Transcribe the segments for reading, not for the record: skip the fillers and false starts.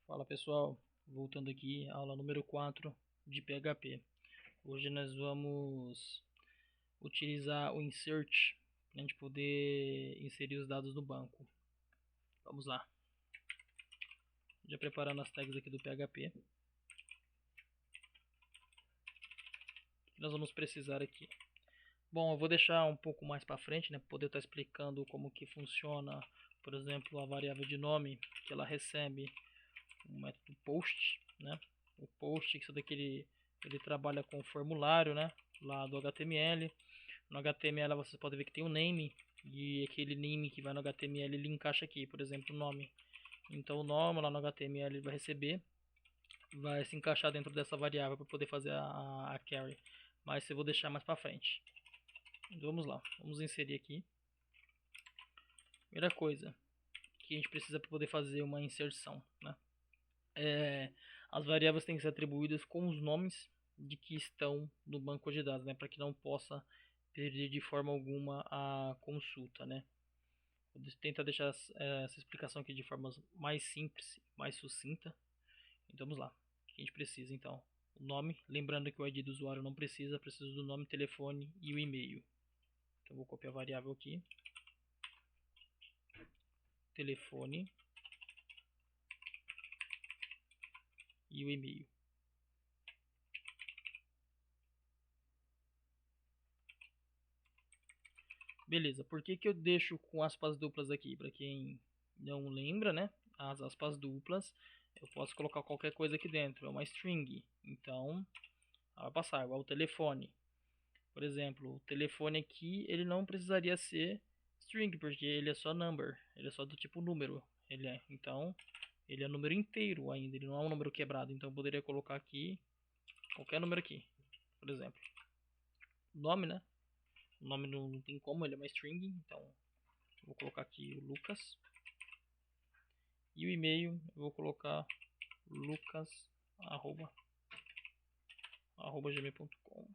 Fala pessoal, voltando aqui, aula número 4 de PHP. Hoje nós vamos utilizar o insert para a gente poder inserir os dados no banco. Vamos lá. Já preparando as tags aqui do PHP. O que nós vamos precisar aqui? Bom, eu vou deixar um pouco mais para frente, né, para poder estar explicando como que funciona, por exemplo, a variável de nome, que ela recebe um método post, né? O post, isso daqui ele trabalha com o formulário, né? Lá do HTML. No HTML você pode ver que tem um name e aquele name que vai no HTML ele encaixa aqui, por exemplo, o nome. Então o nome lá no HTML ele vai receber, vai se encaixar dentro dessa variável para poder fazer a carry. Mas eu vou deixar mais para frente. Então vamos lá, vamos inserir aqui. Primeira coisa que a gente precisa para poder fazer uma inserção, né? As variáveis têm que ser atribuídas com os nomes de que estão no banco de dados, né, para que não possa perder de forma alguma a consulta, né. Vou tentar deixar essa explicação aqui de forma mais simples, mais sucinta. Então vamos lá. O que a gente precisa então? O nome, lembrando que o ID do usuário não precisa, precisa do nome, telefone e o e-mail. Então vou copiar a variável aqui. Telefone e o e-mail. Beleza, por que eu deixo com aspas duplas aqui? Para quem não lembra, né? As aspas duplas, eu posso colocar qualquer coisa aqui dentro. É uma string, então vai passar igual o telefone. Por exemplo, o telefone aqui, ele não precisaria ser string, porque ele é só number. Ele é só do tipo número. Então, ele é número inteiro ainda, ele não é um número quebrado. Então eu poderia colocar aqui qualquer número aqui, por exemplo. Nome, né? O nome não tem como, ele é uma string, então vou colocar aqui o Lucas. E o e-mail eu vou colocar lucas@gmail.com.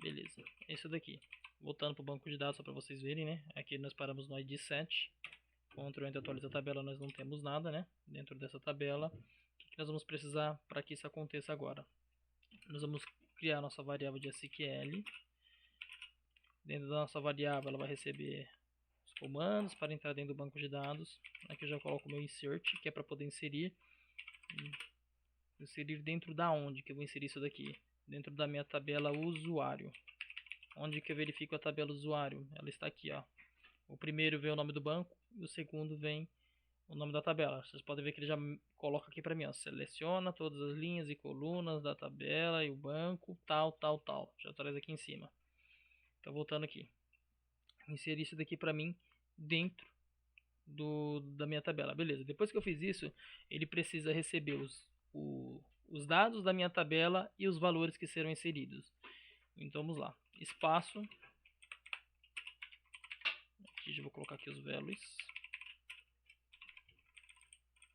Beleza, é isso daqui. Voltando para o banco de dados só para vocês verem, né? Aqui nós paramos no ID 7. Ctrl Enter atualiza a tabela, nós não temos nada, né? Dentro dessa tabela. O que nós vamos precisar para que isso aconteça agora? Nós vamos criar nossa variável de SQL. Dentro da nossa variável ela vai receber os comandos para entrar dentro do banco de dados. Aqui eu já coloco o meu insert, que é para poder inserir. Inserir dentro da onde que eu vou inserir isso daqui? Dentro da minha tabela usuário. Onde que eu verifico a tabela usuário? Ela está aqui, ó. O primeiro vem o nome do banco e o segundo vem o nome da tabela. Vocês podem ver que ele já coloca aqui para mim, ó. Seleciona todas as linhas e colunas da tabela e o banco, tal, tal, tal. Já traz aqui em cima. Então voltando aqui. Inserir isso daqui para mim dentro da minha tabela. Beleza, depois que eu fiz isso, ele precisa receber os dados da minha tabela e os valores que serão inseridos. Então vamos lá, espaço, aqui já vou colocar aqui os values.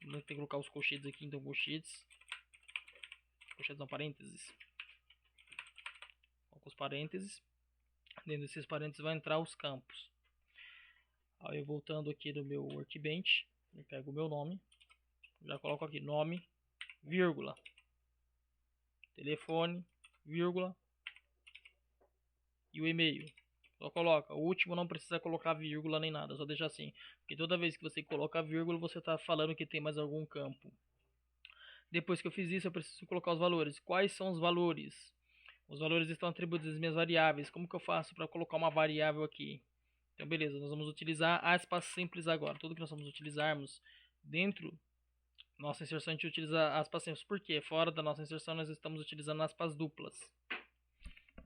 Não tem que colocar os colchetes aqui, então colchetes não, parênteses. Coloco os parênteses. Dentro desses parênteses vai entrar os campos. Aí eu voltando aqui do meu workbench, eu pego o meu nome, já coloco aqui nome, vírgula, telefone, vírgula, e o e-mail. Só coloca. O último não precisa colocar vírgula nem nada, só deixa assim. Porque toda vez que você coloca vírgula, você está falando que tem mais algum campo. Depois que eu fiz isso, eu preciso colocar os valores. Quais são os valores? Os valores estão atribuídos às minhas variáveis. Como que eu faço para colocar uma variável aqui? Então, beleza, nós vamos utilizar aspas simples agora. Tudo que nós vamos utilizarmos dentro da nossa inserção, a gente utiliza aspas simples. Por quê? Fora da nossa inserção, nós estamos utilizando aspas duplas.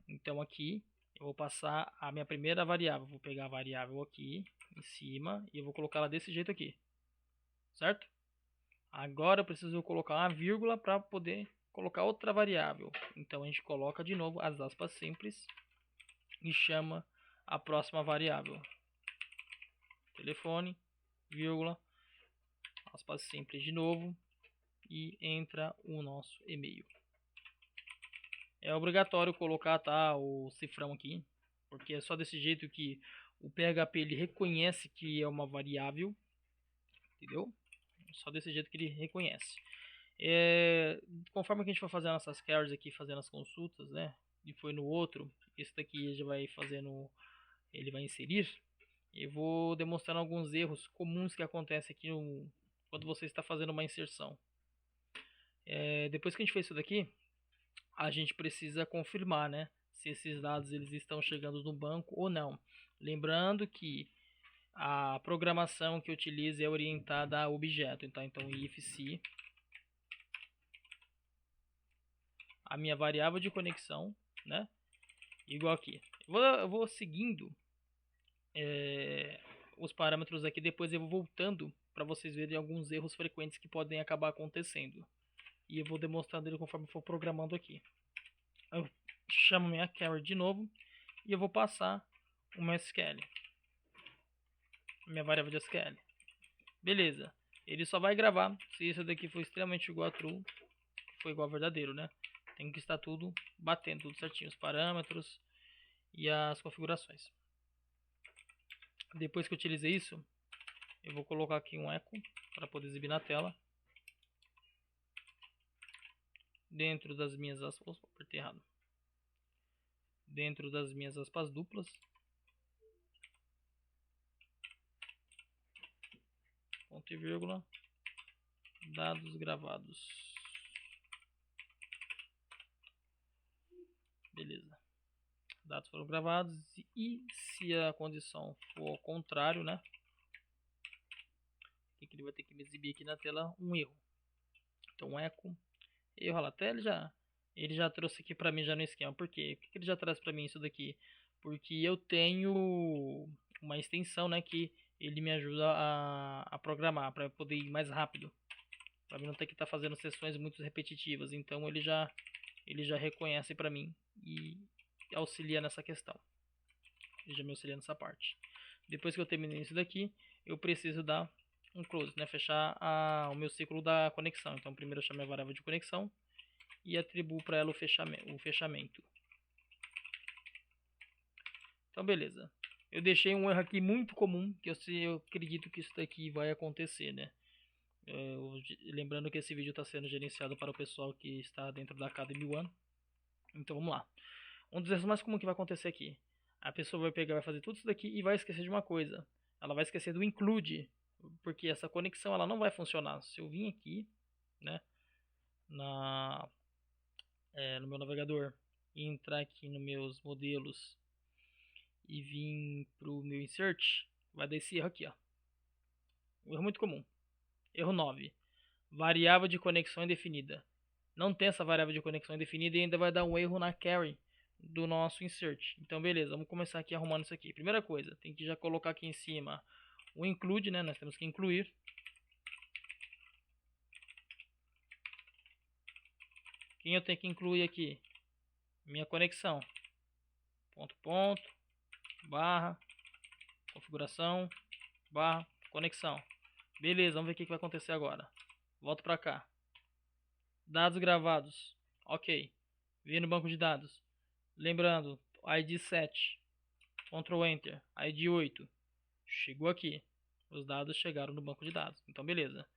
Então, aqui, eu vou passar a minha primeira variável. Vou pegar a variável aqui em cima e eu vou colocar ela desse jeito aqui. Certo? Agora eu preciso colocar uma vírgula para poder colocar outra variável. Então a gente coloca de novo as aspas simples e chama a próxima variável. Telefone, vírgula, aspas simples de novo e entra o nosso e-mail. É obrigatório colocar, tá, o cifrão aqui, porque é só desse jeito que o PHP ele reconhece que é uma variável, entendeu? Só desse jeito que ele reconhece. Conforme que a gente for fazendo essas carries aqui, fazendo as consultas, né? E foi no outro, esse daqui já vai fazendo, ele vai inserir. Eu vou demonstrando alguns erros comuns que acontecem aqui quando você está fazendo uma inserção. Depois que a gente fez isso daqui, a gente precisa confirmar, né, se esses dados eles estão chegando no banco ou não. Lembrando que a programação que utiliza é orientada a objeto. Então if se a minha variável de conexão, né, igual aqui. Eu vou seguindo os parâmetros aqui, depois eu vou voltando para vocês verem alguns erros frequentes que podem acabar acontecendo. E eu vou demonstrando ele conforme for programando aqui. Eu chamo minha carry de novo e eu vou passar uma SQL, minha variável de SQL. Beleza. Ele só vai gravar se isso daqui for extremamente igual a true, foi igual a verdadeiro, né? Tem que estar tudo batendo, tudo certinho, os parâmetros e as configurações. Depois que eu utilizei isso, eu vou colocar aqui um echo para poder exibir na tela. Dentro das minhas aspas, apertei errado. Dentro das minhas aspas duplas, ponto e vírgula, dados gravados. Beleza. Dados foram gravados e se a condição for ao contrário, né? O que ele vai ter que me exibir aqui na tela? Um erro. Então echo, erro lá. Até ele já trouxe aqui para mim já no esquema. Por quê? Por que ele já traz para mim isso daqui? Porque eu tenho uma extensão, né, que ele me ajuda a programar para poder ir mais rápido, para mim não ter que estar fazendo sessões muito repetitivas. Então ele já reconhece para mim e auxilia nessa questão. Ele já me auxilia nessa parte. Depois que eu terminei isso daqui, eu preciso dar um close, né, fechar o meu ciclo da conexão. Então primeiro eu chamo a variável de conexão e atribuo para ela o fechamento. Então beleza. Eu deixei um erro aqui muito comum, que eu acredito que isso daqui vai acontecer, né? Lembrando que esse vídeo está sendo gerenciado para o pessoal que está dentro da Academy One. Então vamos lá. Um dos erros mais comuns que vai acontecer aqui. A pessoa vai pegar, vai fazer tudo isso daqui e vai esquecer de uma coisa. Ela vai esquecer do include, porque essa conexão ela não vai funcionar. Se eu vim aqui, né, no meu navegador e entrar aqui nos meus modelos e vir para o meu insert, vai dar esse erro aqui, ó. Um erro muito comum. Erro 9. Variável de conexão indefinida. Não tem essa variável de conexão indefinida e ainda vai dar um erro na carry do nosso insert. Então beleza, vamos começar aqui arrumando isso aqui. Primeira coisa, tem que já colocar aqui em cima o include, né? Nós temos que incluir. Quem eu tenho que incluir aqui? Minha conexão. Ponto, barra, configuração, barra, conexão. Beleza, vamos ver o que vai acontecer agora. Volto para cá. Dados gravados. Ok. Vem no banco de dados. Lembrando, ID 7. Ctrl Enter. ID 8. Chegou aqui. Os dados chegaram no banco de dados. Então, beleza.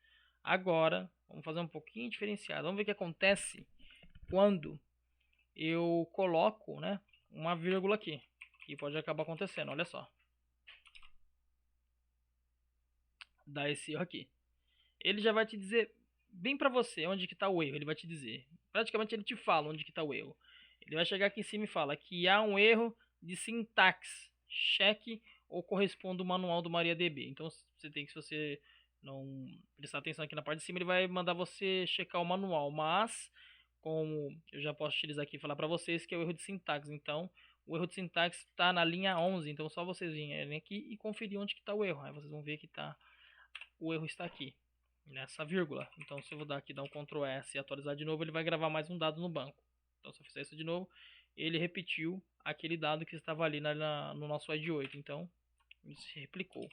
Agora, vamos fazer um pouquinho diferenciado. Vamos ver o que acontece quando eu coloco, né, uma vírgula aqui. Que pode acabar acontecendo, olha só. Dá esse erro aqui. Ele já vai te dizer bem para você onde que está o erro. Ele vai te dizer. Praticamente ele te fala onde que está o erro. Ele vai chegar aqui em cima e fala que há um erro de sintaxe. Cheque ou corresponde ao manual do MariaDB. Então você tem que, se você não prestar atenção aqui na parte de cima, ele vai mandar você checar o manual. Mas, como eu já posso utilizar aqui e falar para vocês que é o erro de sintaxe. Então, o erro de sintaxe está na linha 11. Então, só vocês virem aqui e conferir onde que está o erro. Aí vocês vão ver que o erro está aqui, nessa vírgula. Então, se eu vou dar aqui, dar um Ctrl S e atualizar de novo, ele vai gravar mais um dado no banco. Então, se eu fizer isso de novo, ele repetiu aquele dado que estava ali no nosso ID 8. Então, ele se replicou.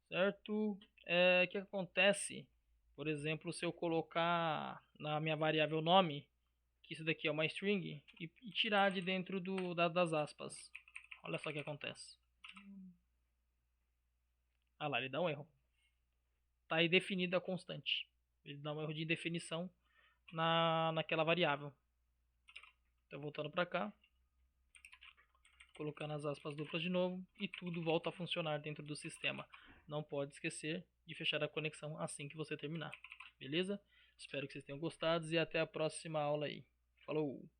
Certo? O que acontece, por exemplo, se eu colocar na minha variável nome, que isso daqui é uma string, e tirar de dentro das aspas. Olha só o que acontece. Ah lá, ele dá um erro. tá aí definida a constante. Ele dá um erro de indefinição naquela variável. Então voltando para cá, colocando as aspas duplas de novo e tudo volta a funcionar dentro do sistema. Não pode esquecer de fechar a conexão assim que você terminar. Beleza? Espero que vocês tenham gostado e até a próxima aula aí. Falou!